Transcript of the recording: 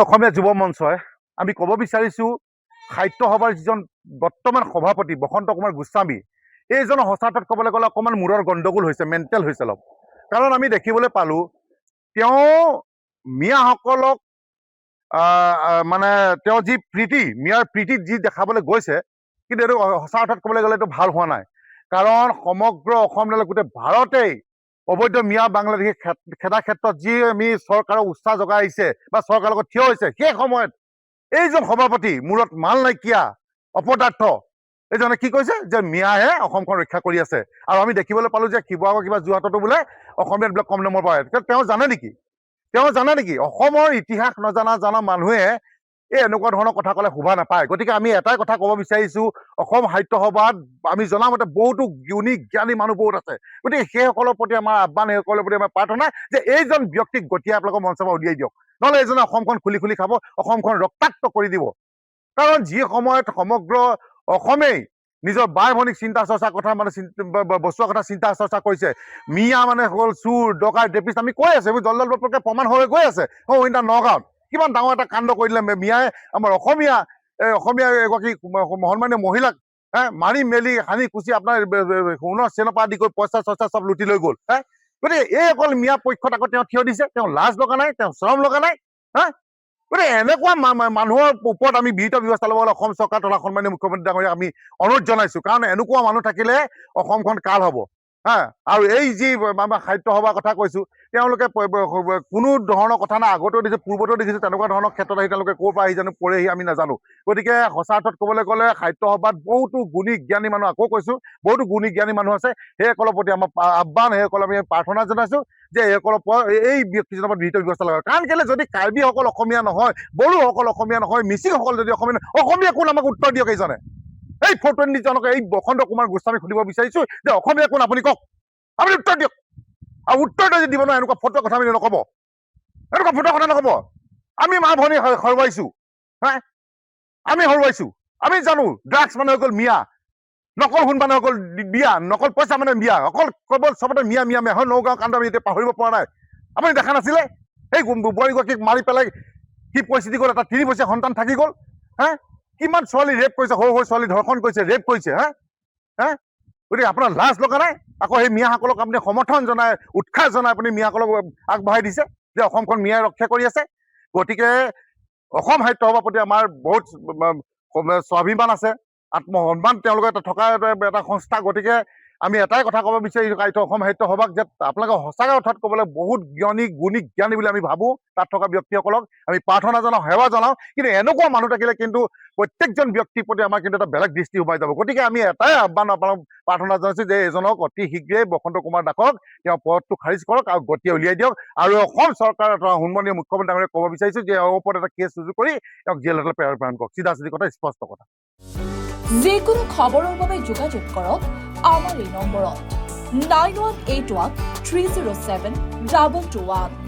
অসমীয়া যুৱ মঞ্চই আমি ক'ব বিচাৰিছোঁ সাহিত্য সভাৰ যিজন বৰ্তমান সভাপতি বসন্ত কুমাৰ গোস্বামী এইজনৰ সঁচাতত ক'বলৈ গ'লে অকণমান মূৰৰ গণ্ডগোল হৈছে, মেণ্টেল হৈছে অলপ। কাৰণ আমি দেখিবলৈ পালোঁ তেওঁ মিয়াসকলক মানে তেওঁ যি মিয়াৰ প্ৰীতি যি দেখাবলৈ গৈছে, কিন্তু এইটো সঁচা অৰ্থত ক'বলৈ গ'লে এইটো ভাল হোৱা নাই। কাৰণ সমগ্ৰ অসম গোটেই ভাৰতেই অবৈধ মিয়া বাংলাদেশী খেদা ক্ষেত্ৰত যি আমি চৰকাৰক উৎসাহ জগাই আহিছে বা চৰকাৰৰ লগত থিয় হৈছে, সেই সময়ত এইজন সভাপতি মূৰত মাল নাইকিয়া অপদাৰ্থ এইজনে কি কৈছে যে মিয়াহে অসমখন ৰক্ষা কৰি আছে। আৰু আমি দেখিবলৈ পালোঁ যে শিৱসাগৰ কিবা যোৰহাটতো বোলে অসমীয়াবিলাক কম নম্বৰ পায়। তেওঁ জানে নেকি অসমৰ ইতিহাস নজনা মানুহে এই এনেকুৱা ধৰণৰ কথা ক'লে শোভা নাপায়। গতিকে আমি এটাই কথা ক'ব বিচাৰিছোঁ, অসম সাহিত্য সভাত আমি জনামতে বহুতো গুণী জ্ঞানী মানুহ বহুত আছে। গতিকে সেইসকলৰ প্ৰতি আমাৰ আহ্বান, সেইসকলৰ প্ৰতি আমাৰ প্ৰাৰ্থনা যে এইজন ব্যক্তিক গতিয়াই আপোনালোকৰ মঞ্চৰ পৰা উলিয়াই দিয়ক, নহ'লে এইজনে অসমখন খুলি খাব, অসমখন ৰক্তাক্ত কৰি দিব। কাৰণ যি সময়ত সমগ্ৰ অসমেই নিজৰ বাই ভনীক চিন্তা চৰ্চা কথা মানে বচোৱাৰ কথা চিন্তা চৰ্চা কৰিছে, মিয়া মানে হ'ল চুৰ ডকাইত ৰেপিষ্ট, আমি কৈ আছে এইবোৰ জল প্ৰমাণ হৈ গৈ আছে। সেইদিনা নগাঁৱত কিমান ডাঙৰ এটা কাণ্ড কৰি দিলে মিয়াই, আমাৰ অসমীয়া এগৰাকী সন্মানীয় মহিলাক মাৰি মেলি সানি কুচি আপোনাৰ সোণৰ চেনৰ পৰা আদি কৰি পইচা চইচা চব লুটি লৈ গ'ল। গতিকে এই অকল মিয়া পক্ষত আকৌ তেওঁ থিয় দিছে, তেওঁ লাজ লগা নাই, তেওঁ চৰম লগা নাই। গতিকে এনেকুৱা মানুহৰ ওপৰত আমি বিহিত ব্যৱস্থা ল'ব গ'লে অসম চৰকাৰ তথা সন্মানীয় মুখ্যমন্ত্ৰী ডাঙৰীয়াক আমি অনুৰোধ জনাইছোঁ। কাৰণ এনেকুৱা মানুহ থাকিলে অসমখন কাল হ'ব। আৰু এই যি আমাৰ সাহিত্য সভাৰ কথা কৈছোঁ, তেওঁলোকে কোনো ধৰণৰ কথা নাই, আগতেও দেখিছোঁ পূৰ্বতেও দেখিছোঁ তেনেকুৱা ধৰণৰ ক্ষেত্ৰত আহি তেওঁলোকে ক'ৰ পৰা আহি জানো পৰেহি আমি নাজানো। গতিকে সঁচা অৰ্থত ক'বলৈ গ'লে সাহিত্য সভাত বহুতো গুণী জ্ঞানী মানুহ, আকৌ কৈছোঁ বহুতো গুণী জ্ঞানী মানুহ আছে। সেইসকলৰ প্ৰতি আমাৰ আহ্বান, সেইসকলক আমি প্ৰাৰ্থনা জনাইছোঁ যে এইসকলৰ এই ব্যক্তিজনৰ ওপৰত বিহিত ব্যৱস্থা লগাওক। কাৰণ কেলে যদি কাৰ্বিসকল অসমীয়া নহয়, বড়োসকল অসমীয়া নহয়, মিচিংসকল যদি অসমীয়া নহয়, অসমীয়া কোন আমাক উত্তৰ দিয়ক। এইজনে এই 420 জনক এই বসন্ত কুমাৰ গোস্বামীক সুধিব বিচাৰিছোঁ যে অসমীয়া কোন আপুনি কওক, আপুনি উত্তৰ দিয়ক। আৰু উত্তৰ যদি দিব নোৱাৰে এনেকুৱা ফটোৰ কথা আমি নক'ব, এনেকুৱা ফটোৰ কথা নক'ব। আমি মা ভনী হৰুৱাইছোঁ, আমি হৰুৱাইছোঁ। আমি জানো ড্ৰাগছ মানে হৈ গ'ল মিয়া, নকল সোণ মানে হৈ গ'ল বিয়া, নকল পইচা মানে বিয়া, অকল কেৱল চবতে মিয়া হয়। নগাঁও কাণ্ড আমি এতিয়া পাহৰিব পৰা নাই। আপুনি দেখা নাছিলে সেই বোৱাৰীগৰাকীক মাৰি পেলাই কি পৰিস্থিতি গ'ল, এটা 3 বছৰীয়া সন্তান থাকি গ'ল। কিমান ছোৱালী ৰেপ কৰিছে, সৰু ছোৱালী ধৰ্ষণ কৰিছে, ৰেপ কৰিছে। গতিকে আপোনাৰ লাজ লগা নাই? আকৌ সেই মিয়াসকলক আপুনি সমৰ্থন জনাই, উৎসাহ জনাই আপুনি মিয়াসকলক আগবঢ়াই দিছে যে অসমখন মিয়াই ৰক্ষা কৰি আছে। গতিকে অসম সাহিত্য সভাৰ প্ৰতি আমাৰ বহুত স্বাভিমান আছে, আত্মসন্মান তেওঁলোকে থকা এটা সংস্থা। গতিকে আমি এটাই কথা ক'ব বিচাৰিছোঁ অসম সাহিত্য সভাক যে আপোনালোকে সঁচাকৈ অৰ্থত ক'বলৈ বহুত গুণী জ্ঞানী বুলি আমি ভাবোঁ। তাত থকা ব্যক্তিসকলক আমি প্ৰাৰ্থনা জনাওঁ, সেৱা জনাওঁ। কিন্তু এনেকুৱা মানুহ থাকিলে কিন্তু প্ৰত্যেকজন ব্যক্তিৰ প্ৰতি আমাৰ কিন্তু এটা বেলেগ দৃষ্টি সোমাই যাব। গতিকে আমি এটাই আহ্বান আপোনালোক প্ৰাৰ্থনা জনাইছোঁ যে এজনক অতি শীঘ্ৰেই বসন্ত কুমাৰ দাসক তেওঁ পদটো খাৰিজ কৰক আৰু গতিয়াই উলিয়াই দিয়ক। আৰু অসম চৰকাৰ তথা সন্মানীয় মুখ্যমন্ত্ৰী ডাঙৰীয়াক ক'ব বিচাৰিছোঁ যে এওঁৰ ওপৰত এটা কেছ ৰুজু কৰি তেওঁক জেললৈ প্ৰেৰণ কৰক। চিধা কথা, স্পষ্ট কথা। যিকোনো খবৰৰ বাবে যোগাযোগ কৰক আমাৰ এই নম্বৰত 9181 307 221।